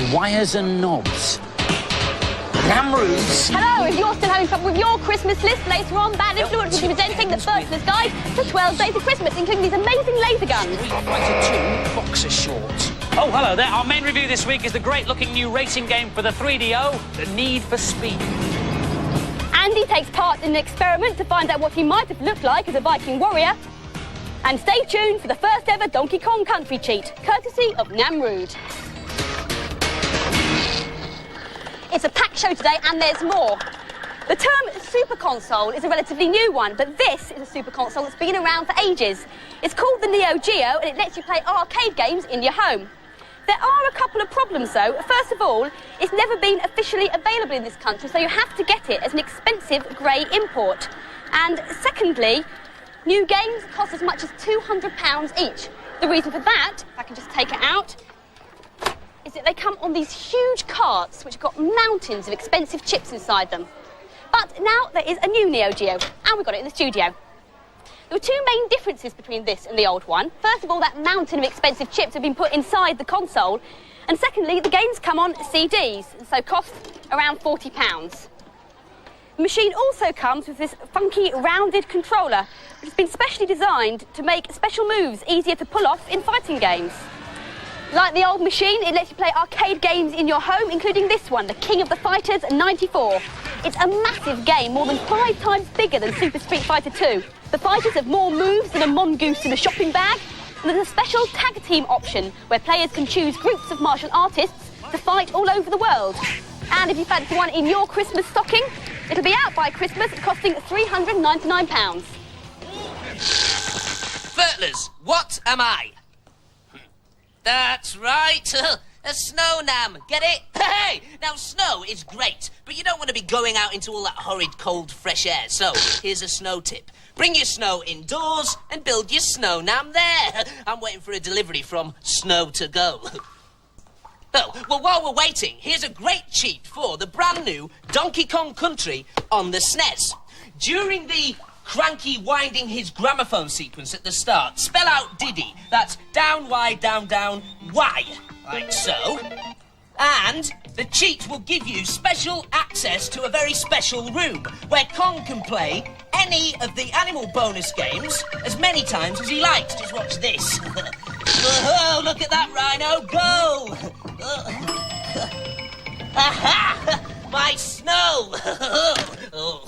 with wires and knobs. Namroods. Hello, if you're still having trouble with your Christmas list, later on, Bad Influence will be presenting the Firstness Guide to 12 Days of Christmas, including these amazing laser guns. Fighter 2 boxer shorts. Oh, hello there. Our main review this week is the great-looking new racing game for the 3DO, The Need for Speed. Andy takes part in an experiment to find out what he might have looked like as a Viking warrior. And stay tuned for the first ever Donkey Kong Country cheat, courtesy of Rood. It's a packed show today, and there's more. The term Super Console is a relatively new one, but this is a Super Console that's been around for ages. It's called the Neo Geo, and it lets you play arcade games in your home. There are a couple of problems, though. First of all, it's never been officially available in this country, so you have to get it as an expensive grey import. And secondly, new games cost as much as £200 each. The reason for that, if I can just take it out, is that they come on these huge carts which have got mountains of expensive chips inside them. But now there is a new Neo Geo, and we've got it in the studio. There were two main differences between this and the old one. First of all, that mountain of expensive chips have been put inside the console. And secondly, the games come on CDs, and so cost around £40. The machine also comes with this funky, rounded controller, which has been specially designed to make special moves easier to pull off in fighting games. Like the old machine, it lets you play arcade games in your home, including this one, the King of the Fighters 94. It's a massive game, more than 5 times bigger than Super Street Fighter 2. The fighters have more moves than a mongoose in a shopping bag, and there's a special tag team option where players can choose groups of martial artists to fight all over the world. And if you fancy one in your Christmas stocking, it'll be out by Christmas, costing £399. Furtlers, what am I? That's right, a snow nam, get it? Hey! Now, snow is great, but you don't want to be going out into all that horrid, cold, fresh air. So, here's a snow tip. Bring your snow indoors and build your snow nam there. I'm waiting for a delivery from Snow to Go. Oh, well, while we're waiting, here's a great cheat for the brand new Donkey Kong Country on the SNES. During the cranky winding his gramophone sequence at the start, spell out Diddy. That's down, Y, down, Y, like so. And the cheat will give you special access to a very special room where Kong can play any of the animal bonus games as many times as he likes. Just watch this. Oh, look at that rhino go! Aha! My snow! Oh.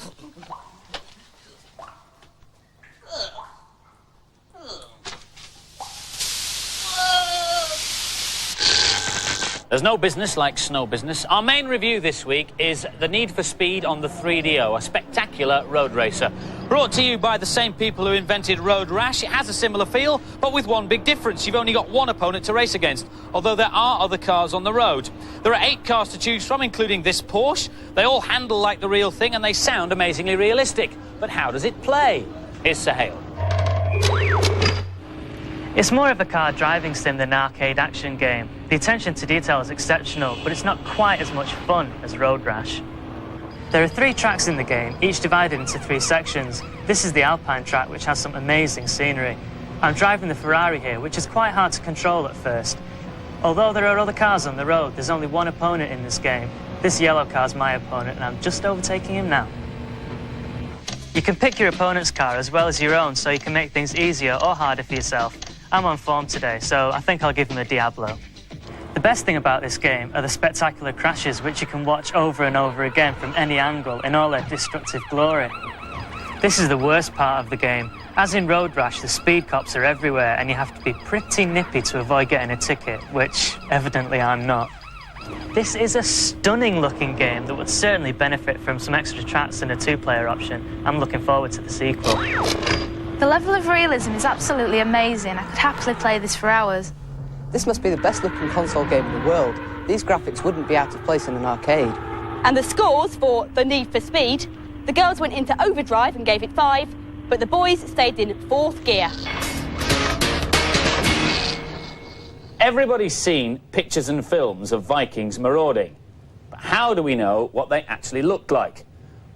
There's no business like snow business. Our main review this week is The Need for Speed on the 3DO, a spectacular road racer. Brought to you by the same people who invented Road Rash. It has a similar feel, but with one big difference. You've only got one opponent to race against, although there are other cars on the road. There are 8 cars to choose from, including this Porsche. They all handle like the real thing, and they sound amazingly realistic. But how does it play? Here's Saul. It's more of a car driving sim than an arcade action game. The attention to detail is exceptional, but it's not quite as much fun as Road Rash. There are 3 tracks in the game, each divided into 3 sections. This is the Alpine track, which has some amazing scenery. I'm driving the Ferrari here, which is quite hard to control at first. Although there are other cars on the road, there's only one opponent in this game. This yellow car's my opponent, and I'm just overtaking him now. You can pick your opponent's car as well as your own, so you can make things easier or harder for yourself. I'm on form today, so I think I'll give him a Diablo. The best thing about this game are the spectacular crashes, which you can watch over and over again from any angle in all their destructive glory. This is the worst part of the game. As in Road Rash, the speed cops are everywhere, and you have to be pretty nippy to avoid getting a ticket, which evidently I'm not. This is a stunning-looking game that would certainly benefit from some extra tracks and a 2-player option. I'm looking forward to the sequel. The level of realism is absolutely amazing. I could happily play this for hours. This must be the best-looking console game in the world. These graphics wouldn't be out of place in an arcade. And the scores for The Need for Speed, the girls went into overdrive and gave it 5, but the boys stayed in 4th gear. Everybody's seen pictures and films of Vikings marauding. But how do we know what they actually looked like?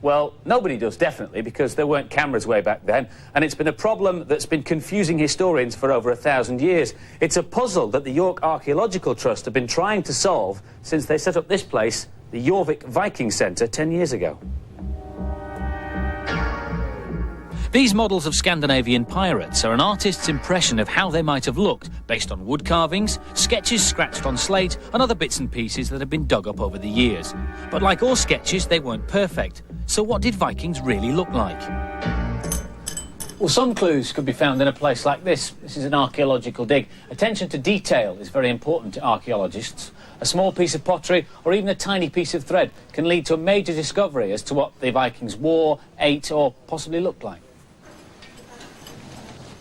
Well, nobody does, definitely, because there weren't cameras way back then, and it's been a problem that's been confusing historians for over 1,000 years. It's a puzzle that the York Archaeological Trust have been trying to solve since they set up this place, the Jorvik Viking Centre, 10 years ago. These models of Scandinavian pirates are an artist's impression of how they might have looked, based on wood carvings, sketches scratched on slate, and other bits and pieces that have been dug up over the years. But like all sketches, they weren't perfect. So what did Vikings really look like? Well, some clues could be found in a place like this. This is an archaeological dig. Attention to detail is very important to archaeologists. A small piece of pottery or even a tiny piece of thread can lead to a major discovery as to what the Vikings wore, ate, or possibly looked like.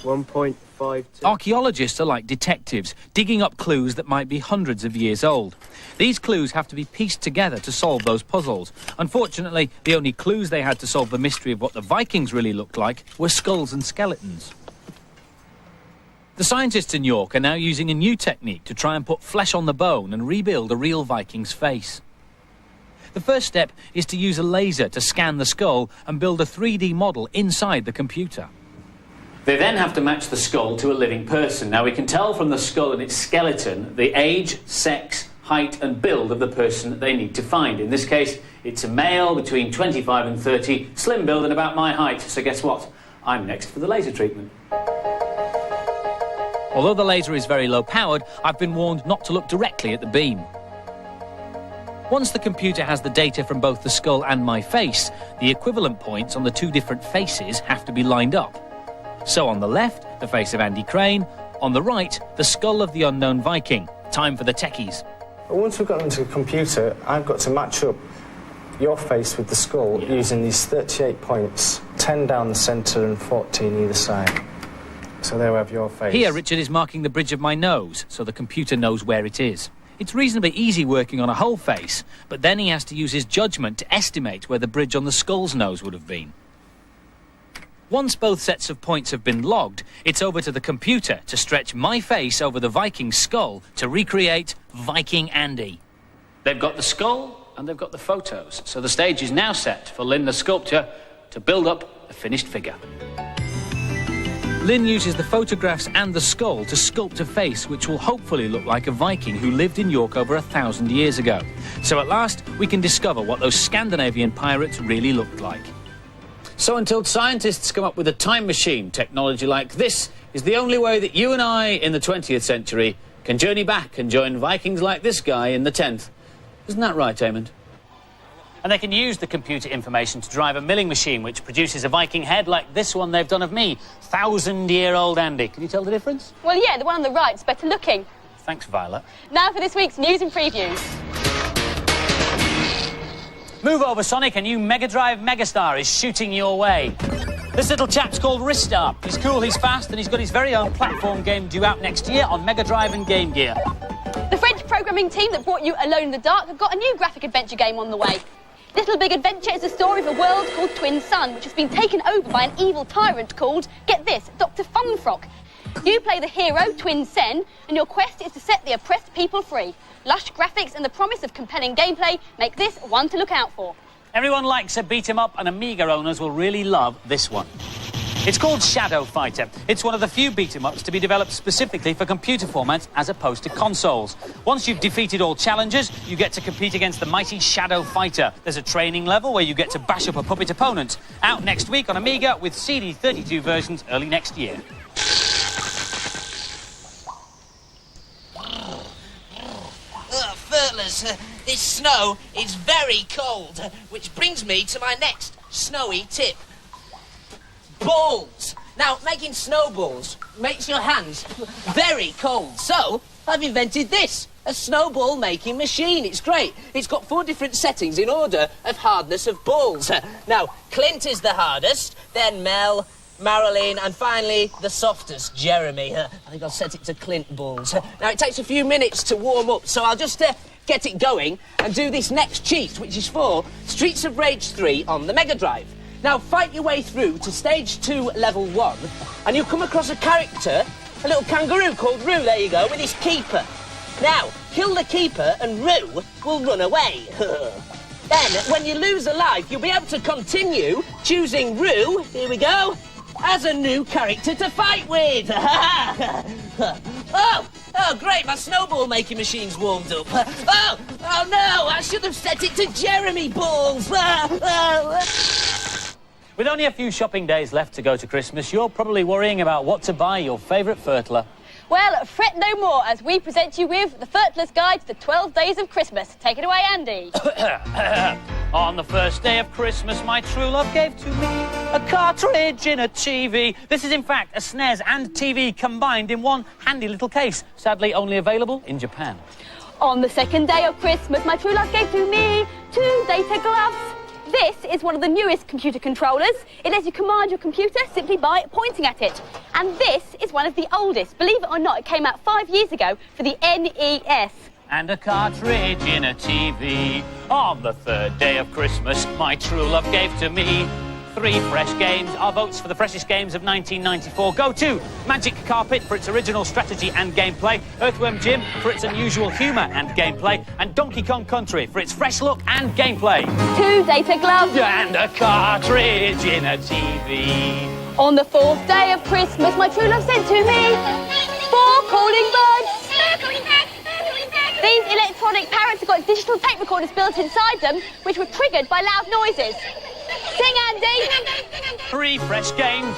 1.52. Archaeologists are like detectives, digging up clues that might be hundreds of years old. These clues have to be pieced together to solve those puzzles. Unfortunately, the only clues they had to solve the mystery of what the Vikings really looked like were skulls and skeletons. The scientists in York are now using a new technique to try and put flesh on the bone and rebuild a real Viking's face. The first step is to use a laser to scan the skull and build a 3D model inside the computer. They then have to match the skull to a living person. Now, we can tell from the skull and its skeleton the age, sex, height and build of the person that they need to find. In this case, it's a male between 25 and 30, slim build and about my height. So guess what? I'm next for the laser treatment. Although the laser is very low-powered, I've been warned not to look directly at the beam. Once the computer has the data from both the skull and my face, the equivalent points on the two different faces have to be lined up. So on the left, the face of Andy Crane. On the right, the skull of the unknown Viking. Time for the techies. Once we've got into the computer, I've got to match up your face with the skull using these 38 points, 10 down the centre and 14 either side. So there we have your face. Here, Richard is marking the bridge of my nose, so the computer knows where it is. It's reasonably easy working on a whole face, but then he has to use his judgment to estimate where the bridge on the skull's nose would have been. Once both sets of points have been logged, it's over to the computer to stretch my face over the Viking skull to recreate Viking Andy. They've got the skull and they've got the photos, so the stage is now set for Lynn the sculptor to build up a finished figure. Lynn uses the photographs and the skull to sculpt a face which will hopefully look like a Viking who lived in York over 1,000 years ago. So at last, we can discover what those Scandinavian pirates really looked like. So until scientists come up with a time machine, technology like this is the only way that you and I in the 20th century can journey back and join Vikings like this guy in the 10th. Isn't that right, Eamond? And they can use the computer information to drive a milling machine which produces a Viking head like this one they've done of me. 1,000-year-old Andy. Can you tell the difference? Well, yeah, the one on the right's better looking. Thanks, Violet. Now for this week's news and previews. Move over, Sonic, a new Mega Drive megastar is shooting your way. This little chap's called Ristar. He's cool, he's fast, and he's got his very own platform game due out next year on Mega Drive and Game Gear. The French programming team that brought you Alone in the Dark have got a new graphic adventure game on the way. Little Big Adventure is the story of a world called Twin Sun, which has been taken over by an evil tyrant called, get this, Dr. Funfrock. You play the hero, Twin Sen, and your quest is to set the oppressed people free. Lush graphics and the promise of compelling gameplay make this one to look out for. Everyone likes a beat-em-up, and Amiga owners will really love this one. It's called Shadow Fighter. It's one of the few beat-em-ups to be developed specifically for computer formats as opposed to consoles. Once you've defeated all challengers, you get to compete against the mighty Shadow Fighter. There's a training level where you get to bash up a puppet opponent. Out next week on Amiga with CD32 versions early next year. Fellas, this snow is very cold, which brings me to my next snowy tip. Balls. Now, making snowballs makes your hands very cold, so I've invented this, a snowball making machine. It's great. It's got 4 different settings in order of hardness of balls. Now, Clint is the hardest, then Mel, Marilyn, and finally, the softest, Jeremy. I think I'll set it to Clint balls. Now, it takes a few minutes to warm up, so I'll just get it going and do this next cheat, which is for Streets of Rage 3 on the Mega Drive. Now, fight your way through to Stage 2, Level 1, and you'll come across a character, a little kangaroo called Rood, there you go, with his keeper. Now, kill the keeper and Rood will run away. Then, when you lose a life, you'll be able to continue choosing Roo, here we go, as a new character to fight with. Oh, great, my snowball making machine's warmed up. Oh no, I should have set it to Jeremy balls. With only a few shopping days left to go to Christmas, you're probably worrying about what to buy your favourite fertiliser. Well, fret no more as we present you with the Fertilised Guide to the 12 Days of Christmas. Take it away, Andy. On the first day of Christmas, my true love gave to me a cartridge in a TV. This is, in fact, a SNES and TV combined in one handy little case, sadly only available in Japan. On the second day of Christmas, my true love gave to me 2 data gloves. This is one of the newest computer controllers. It lets you command your computer simply by pointing at it. And this is one of the oldest. Believe it or not, it came out 5 years ago for the NES. And a cartridge in a TV. On the third day of Christmas, my true love gave to me 3 fresh games. Our votes for the freshest games of 1994 go to Magic Carpet for its original strategy and gameplay, Earthworm Jim for its unusual humour and gameplay, and Donkey Kong Country for its fresh look and gameplay. 2 data gloves. And a cartridge in a TV. On the 4th day of Christmas, my true love sent to me 4 calling birds. These electronic parrots have got digital tape recorders built inside them, which were triggered by loud noises. Sing, Andy. 3 fresh games.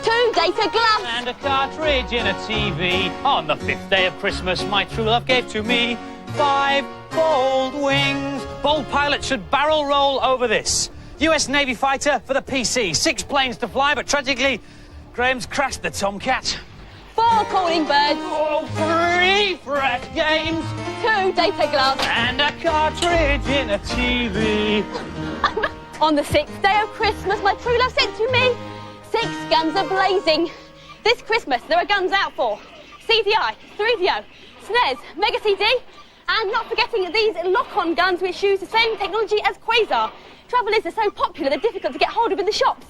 2 data gloves. And a cartridge in a TV. On the 5th day of Christmas, my true love gave to me 5 bold wings. Bold pilots should barrel roll over this. US Navy fighter for the PC. 6 planes to fly, but tragically, Graham's crashed the Tomcat. 4 calling birds. 3 fresh games. 2 data gloves. And a cartridge in a TV. On the 6th day of Christmas, my true love sent to me 6 guns a-blazing. This Christmas, there are guns out for CDI, 3DO, SNES, Mega CD, and not forgetting these lock-on guns which use the same technology as Quasar. Trouble is, they're so popular, they're difficult to get hold of in the shops.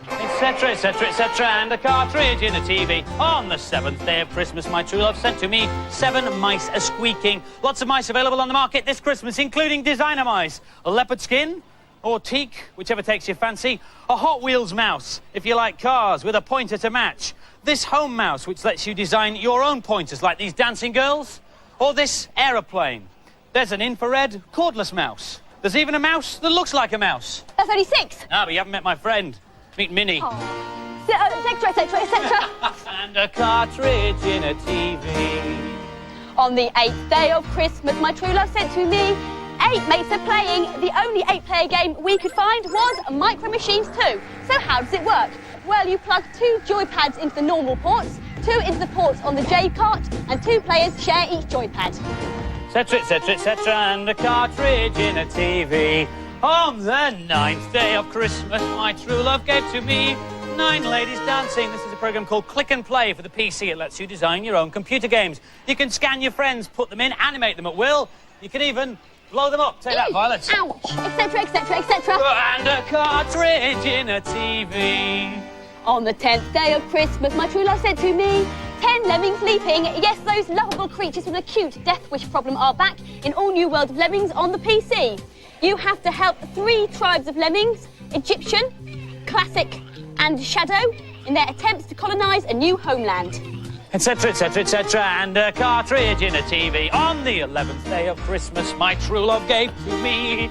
Etc, etc, etc, and a cartridge in a TV. On the 7th day of Christmas, my true love sent to me 7 mice a-squeaking. Lots of mice available on the market this Christmas, including designer mice. A leopard skin, or teak, whichever takes your fancy. A Hot Wheels mouse, if you like cars, with a pointer to match. This home mouse, which lets you design your own pointers, like these dancing girls. Or this aeroplane. There's an infrared cordless mouse. There's even a mouse that looks like a mouse. That's only 6. Ah, but you haven't met my friend. Meet Minnie. Etc, etc, etc. And a cartridge in a TV. On the 8th day of Christmas, my true love sent to me 8 mates are playing. The only 8-player game we could find was Micro Machines 2. So how does it work? Well, you plug 2 joypads into the normal ports, 2 into the ports on the J-cart, and 2 players share each joypad. Etc, etc, etc, and a cartridge in a TV. On the 9th day of Christmas, my true love gave to me 9 ladies dancing. This is a program called Click and Play for the PC. It lets you design your own computer games. You can scan your friends, put them in, animate them at will. You can even blow them up. Take that, Violet. Ouch! Etc, etc, etc. And a cartridge in a TV. On the 10th day of Christmas, my true love said to me 10 lemmings leaping. Yes, those lovable creatures with an acute death wish problem are back in all new World of Lemmings on the PC. You have to help 3 tribes of lemmings, Egyptian, Classic and Shadow, in their attempts to colonise a new homeland. Etc, etc, etc, and a cartridge in a TV. On the 11th day of Christmas, my true love gave to me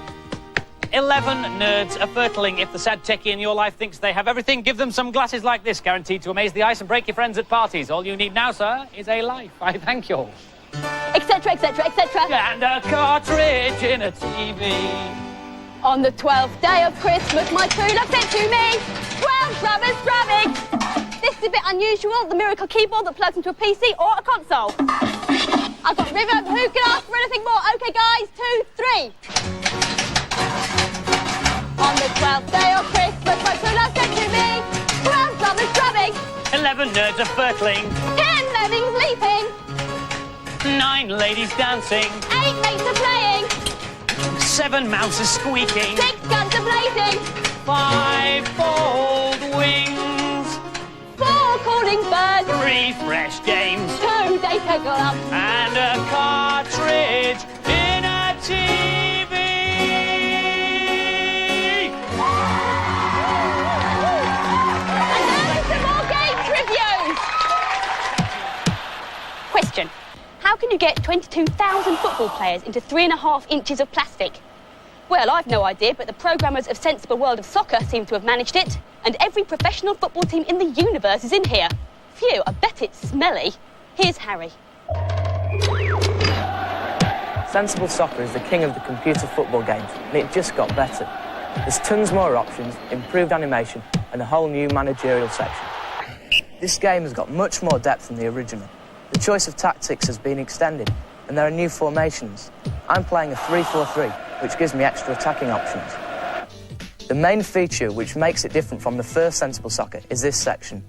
11 nerds are fertiling. If the sad techie in your life thinks they have everything, give them some glasses like this, guaranteed to amaze the ice and break your friends at parties. All you need now, sir, is a life. I thank you all. Etc, etc, etc. And a cartridge in a TV. On the 12th day of Christmas, my true love said to me 12 drummers drumming. This is a bit unusual, the miracle keyboard that plugs into a PC or a console. I've got rhythm, who can ask for anything more? OK, guys, 2, 3. On the 12th day of Christmas, my true love said to me 12 drummers drumming. 11 nerds are fertling. 10 lemmings leaping. 9 ladies dancing. 8 mates are playing. 7 mouses squeaking. 6 guns are blazing. 5 bold wings. 4 calling birds. 3 fresh games. 2 data gloves. And a cartridge in a TV. you get 22,000 football players into 3.5 inches of plastic? Well, I've no idea, but the programmers of Sensible World of Soccer seem to have managed it. And every professional football team in the universe is in here. Phew, I bet it's smelly. Here's Harry. Sensible Soccer is the king of the computer football games, and it just got better. There's tons more options, improved animation, and a whole new managerial section. This game has got much more depth than the original. The choice of tactics has been extended, and there are new formations. I'm playing a 3-4-3, which gives me extra attacking options. The main feature which makes it different from the first Sensible Soccer is this section.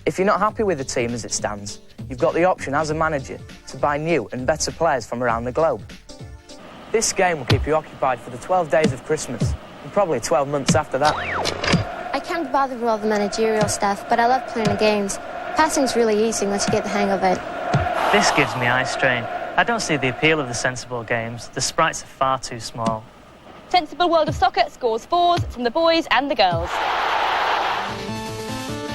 If you're not happy with the team as it stands, you've got the option as a manager to buy new and better players from around the globe. This game will keep you occupied for the 12 days of Christmas, and probably 12 months after that. I can't bother with all the managerial stuff, but I love playing the games. Passing's really easy once you get the hang of it. This gives me eye strain. I don't see the appeal of the Sensible games. The sprites are far too small. Sensible World of Soccer scores 4s from the boys and the girls.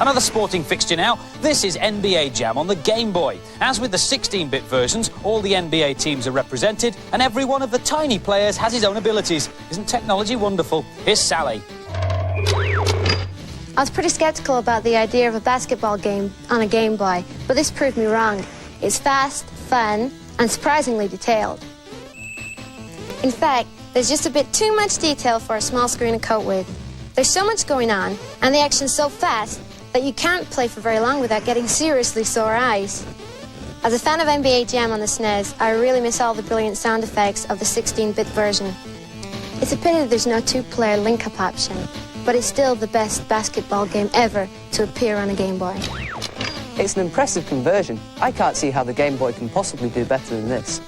Another sporting fixture now. This is NBA Jam on the Game Boy. As with the 16-bit versions, all the NBA teams are represented, and every one of the tiny players has his own abilities. Isn't technology wonderful? Here's Sally. I was pretty sceptical about the idea of a basketball game on a Game Boy, but this proved me wrong. It's fast, fun, and surprisingly detailed. In fact, there's just a bit too much detail for a small screen to cope with. There's so much going on, and the action's so fast that you can't play for very long without getting seriously sore eyes. As a fan of NBA Jam on the SNES, I really miss all the brilliant sound effects of the 16-bit version. It's a pity that there's no two-player link-up option, but it's still the best basketball game ever to appear on a Game Boy. It's an impressive conversion. I can't see how the Game Boy can possibly do better than this.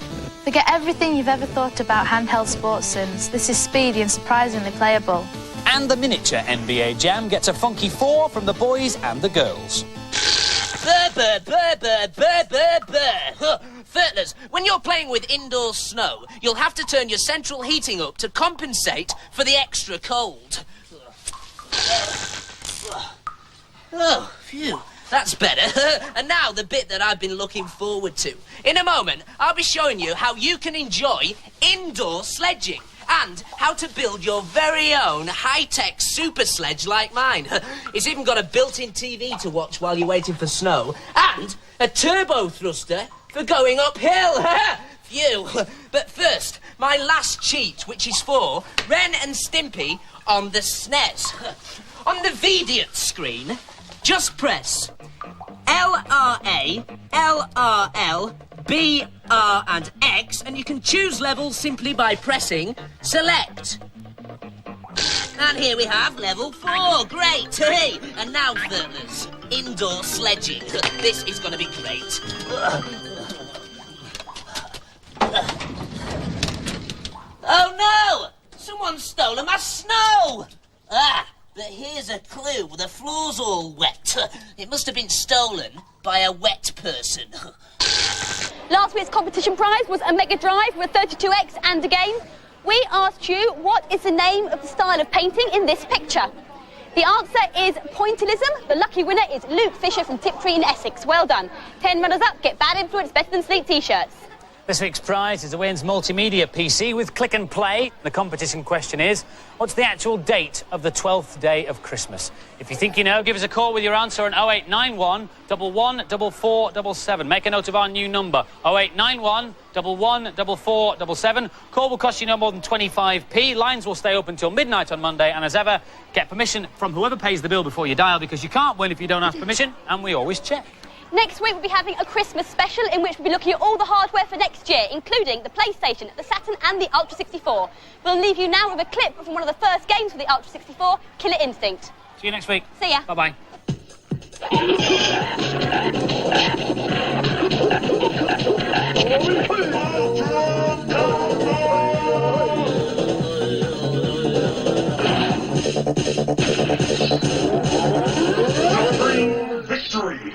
Forget everything you've ever thought about handheld sports sims. This is speedy and surprisingly playable. And the miniature NBA Jam gets a funky 4 from the boys and the girls. Burr, burr, burr, burr, burr, burr, burr. Furtlers, when you're playing with indoor snow, you'll have to turn your central heating up to compensate for the extra cold. Oh, phew. That's better. And now the bit that I've been looking forward to. In a moment, I'll be showing you how you can enjoy indoor sledging and how to build your very own high-tech super sledge like mine. It's even got a built-in TV to watch while you're waiting for snow and a turbo thruster for going uphill. Phew. But first, my last cheat, which is for Ren and Stimpy on the SNES. On the Vidiot screen, just press LRA, LRL, BR and X, and you can choose levels simply by pressing Select. And here we have level 4. Great! Hey! And now, Furtlers, indoor sledging. This is going to be great. Oh no! Someone's stolen my snow! But here's a clue. The floor's all wet. It must have been stolen by a wet person. Last week's competition prize was a Mega Drive with 32X and a game. We asked you, what is the name of the style of painting in this picture? The answer is pointillism. The lucky winner is Luke Fisher from Tiptree in Essex. Well done. 10 runners up get Bad Influence Better Than Sleek t-shirts. This week's prize is a Wayne's multimedia PC with click and play. The competition question is, what's the actual date of the 12th day of Christmas? If you think you know, give us a call with your answer on 0891 114477. Make a note of our new number, 0891 114477. Call will cost you no more than 25p. Lines will stay open till midnight on Monday, and as ever, get permission from whoever pays the bill before you dial, because you can't win if you don't ask permission, and we always check. Next week, we'll be having a Christmas special in which we'll be looking at all the hardware for next year, including the PlayStation, the Saturn and the Ultra 64. We'll leave you now with a clip from one of the first games for the Ultra 64, Killer Instinct. See you next week. See ya. Bye-bye. Victory!